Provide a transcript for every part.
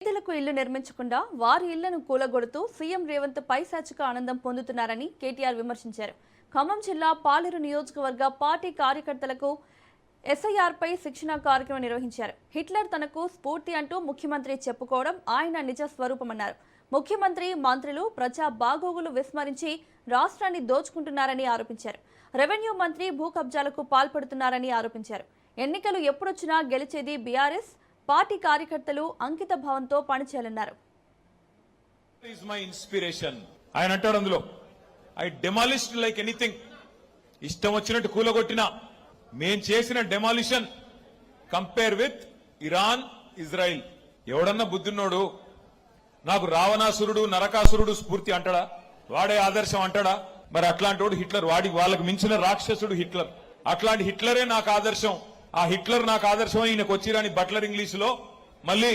పేదలకు ఇల్లు నిర్మించకుండా వారి ఇళ్లను కూలగొడుతూ సీఎం రేవంత్ పైశాచిక ఆనందం పొందుతున్నారని కేటీఆర్ విమర్శించారు. ఖమ్మం జిల్లా పాలేరు నియోజకవర్గ పార్టీ కార్యకర్తలకు ఎస్ఐఆర్ పై శిక్షణ కార్యక్రమం నిర్వహించారు. హిట్లర్ తనకు స్ఫూర్తి అంటూ ముఖ్యమంత్రి చెప్పుకోవడం ఆయన నిజ స్వరూపమన్నారు. ముఖ్యమంత్రి, మంత్రులు ప్రజా బాగోగులు విస్మరించి రాష్ట్రాన్ని దోచుకుంటున్నారని ఆరోపించారు. రెవెన్యూ మంత్రి భూ కబ్జాలకు పాల్పడుతున్నారని ఆరోపించారు. ఎన్నికలు ఎప్పుడొచ్చినా గెలిచేది బీఆర్ఎస్, పార్టీ కార్యకర్తలు అంకిత భావంతో పనిచేయాలన్నారు. ఆయన అంటాడు అందులో, ఐ డెమాలిష్డ్ లైక్ ఎనీథింగ్. ఇష్టం వచ్చినట్టు కూలగొట్టినా మేం చేసిన demolition compare with Iran, Israel. ఎవడన్నా బుద్ధిన్నోడు నాకు రావణాసురుడు, నరకాసురుడు స్ఫూర్తి అంటాడా? వాడే ఆదర్శం అంటాడా? మరి అట్లాంటి వాడు హిట్లర్. వాళ్ళకి మించిన రాక్షసుడు హిట్లర్. అట్లాంటి హిట్లరే నాకు ఆదర్శం. ఆ హిట్లర్ నాకు ఆదర్శం ఈయనకు వచ్చిరాని బట్లర్ ఇంగ్లీష్ లో మళ్ళీ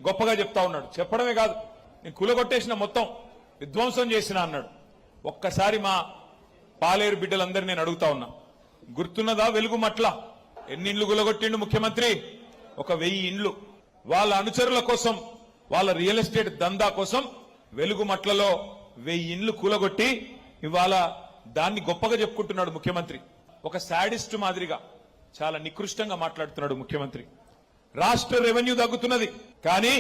గొప్పగా చెప్తా ఉన్నాడు. చెప్పడమే కాదు, నేను కూలగొట్టేసిన, మొత్తం విధ్వంసం చేసిన అన్నాడు. ఒక్కసారి మా పాలేరు బిడ్డలందరినీ నేను అడుగుతా ఉన్నా, గుర్తున్నదా వెలుగుమట్ల ఎన్ని ఇండ్లు కూలగొట్టిండు ముఖ్యమంత్రి? 1000 ఇండ్లు. వాళ్ళ అనుచరుల కోసం, వాళ్ళ రియల్ ఎస్టేట్ దందా కోసం వెలుగుమట్లలో 1000 ఇండ్లు కూలగొట్టి ఇవాళ దాన్ని గొప్పగా చెప్పుకుంటున్నాడు ముఖ్యమంత్రి. ఒక శాడిస్ట్ మాదిరిగా చాలా నికృష్టంగా మాట్లాడుతున్నాడు ముఖ్యమంత్రి. రాష్ట్ర రెవెన్యూ తగ్గుతున్నది, కానీ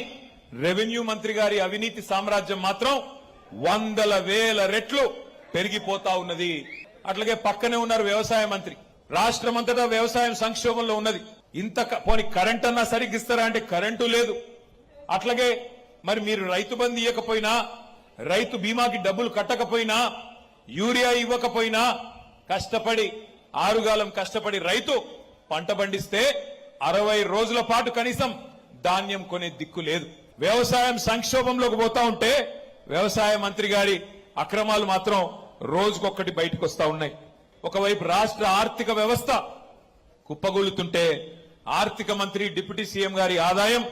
రెవెన్యూ మంత్రి గారి అవినీతి సామ్రాజ్యం మాత్రం 100,000 రెట్లు పెరిగిపోతా ఉన్నది. అట్లాగే పక్కనే ఉన్నారు వ్యవసాయ మంత్రి. రాష్ట్రమంతటా వ్యవసాయం సంక్షోభంలో ఉన్నది. ఇంత పోనీ కరెంట్ అన్నా సరిగ్గిస్తారా అంటే కరెంటు లేదు. అట్లాగే మరి మీరు రైతు బంధు ఇవ్వకపోయినా, రైతు బీమాకి డబ్బులు కట్టకపోయినా, యూరియా ఇవ్వకపోయినా, కష్టపడి ఆరుగాలం కష్టపడి రైతు పంట పండిస్తే 60 రోజుల పాటు కనీసం ధాన్యం కొనే దిక్కు లేదు. వ్యవసాయం సంక్షోభంలోకి పోతా ఉంటే వ్యవసాయ మంత్రి గారి అక్రమాలు మాత్రం రోజుకొక్కటి బయటకు వస్తా ఉన్నాయి. ఒకవైపు రాష్ట్ర ఆర్థిక వ్యవస్థ కుప్పగొలుతుంటే ఆర్థిక మంత్రి, డిప్యూటీ సీఎం గారి ఆదాయం,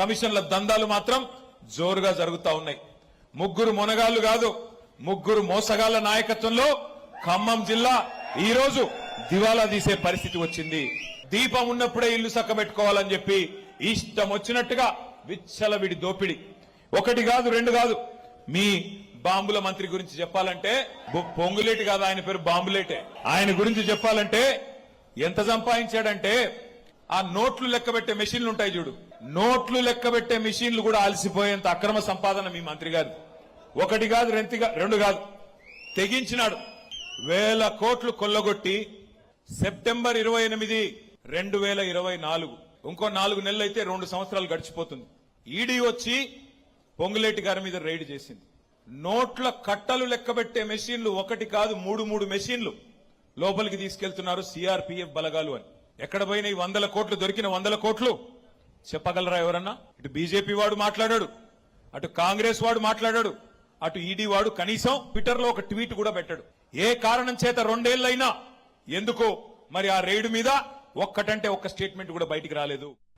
కమిషన్ల దందాలు మాత్రం జోరుగా జరుగుతా ఉన్నాయి. ముగ్గురు మొనగాళ్లు కాదు, ముగ్గురు మోసగాళ్ల నాయకత్వంలో ఖమ్మం జిల్లా ఈ రోజు దివాలా తీసే పరిస్థితి వచ్చింది. దీపం ఉన్నప్పుడే ఇల్లు చక్కబెట్టుకోవాలని చెప్పి ఇష్టం వచ్చినట్టుగా విచ్చలవిడి దోపిడి. 1 కాదు 2 కాదు. మీ బాంబుల మంత్రి గురించి చెప్పాలంటే, పొంగులేటి కాదు ఆయన పేరు, బాంబులేటే. ఆయన గురించి చెప్పాలంటే ఎంత సంపాదించాడంటే, ఆ నోట్లు లెక్కబెట్టే మెషిన్లు ఉంటాయి చూడు, నోట్లు లెక్కబెట్టే మెషిన్లు కూడా అలసిపోయేంత అక్రమ సంపాదన మీ మంత్రి గారు. 1 కాదు 2 కాదు, తెగించినాడు. 1000 కోట్లు కొల్లగొట్టి సెప్టెంబర్ 28, 2024, ఇంకో 4 నెలలు అయితే 2 సంవత్సరాలు గడిచిపోతుంది. ఈడీ వచ్చి పొంగులేటి గారి మీద రైడ్ చేసింది. నోట్ల కట్టలు లెక్కబెట్టే మెషిన్లు 1 కాదు 3 మెషిన్లు లోపలికి తీసుకెళ్తున్నారు సిఆర్పీఎఫ్ బలగాలు అని. ఎక్కడ పోయినా ఈ 100 కోట్లు దొరికిన 100 కోట్లు చెప్పగలరా ఎవరన్నా? ఇటు బీజేపీ వాడు మాట్లాడాడు, అటు కాంగ్రెస్ వాడు మాట్లాడాడు, అటు ఈడీ వాడు కనీసం ట్విట్టర్ లో ఒక ట్వీట్ కూడా పెట్టాడు. ఏ కారణం చేత 2 ఏళ్లైనా ఎందుకు మరి ఆ రైడ్ మీద ఒక్కటంటే ఒక్క స్టేట్మెంట్ కూడా బయటికి రాలేదు.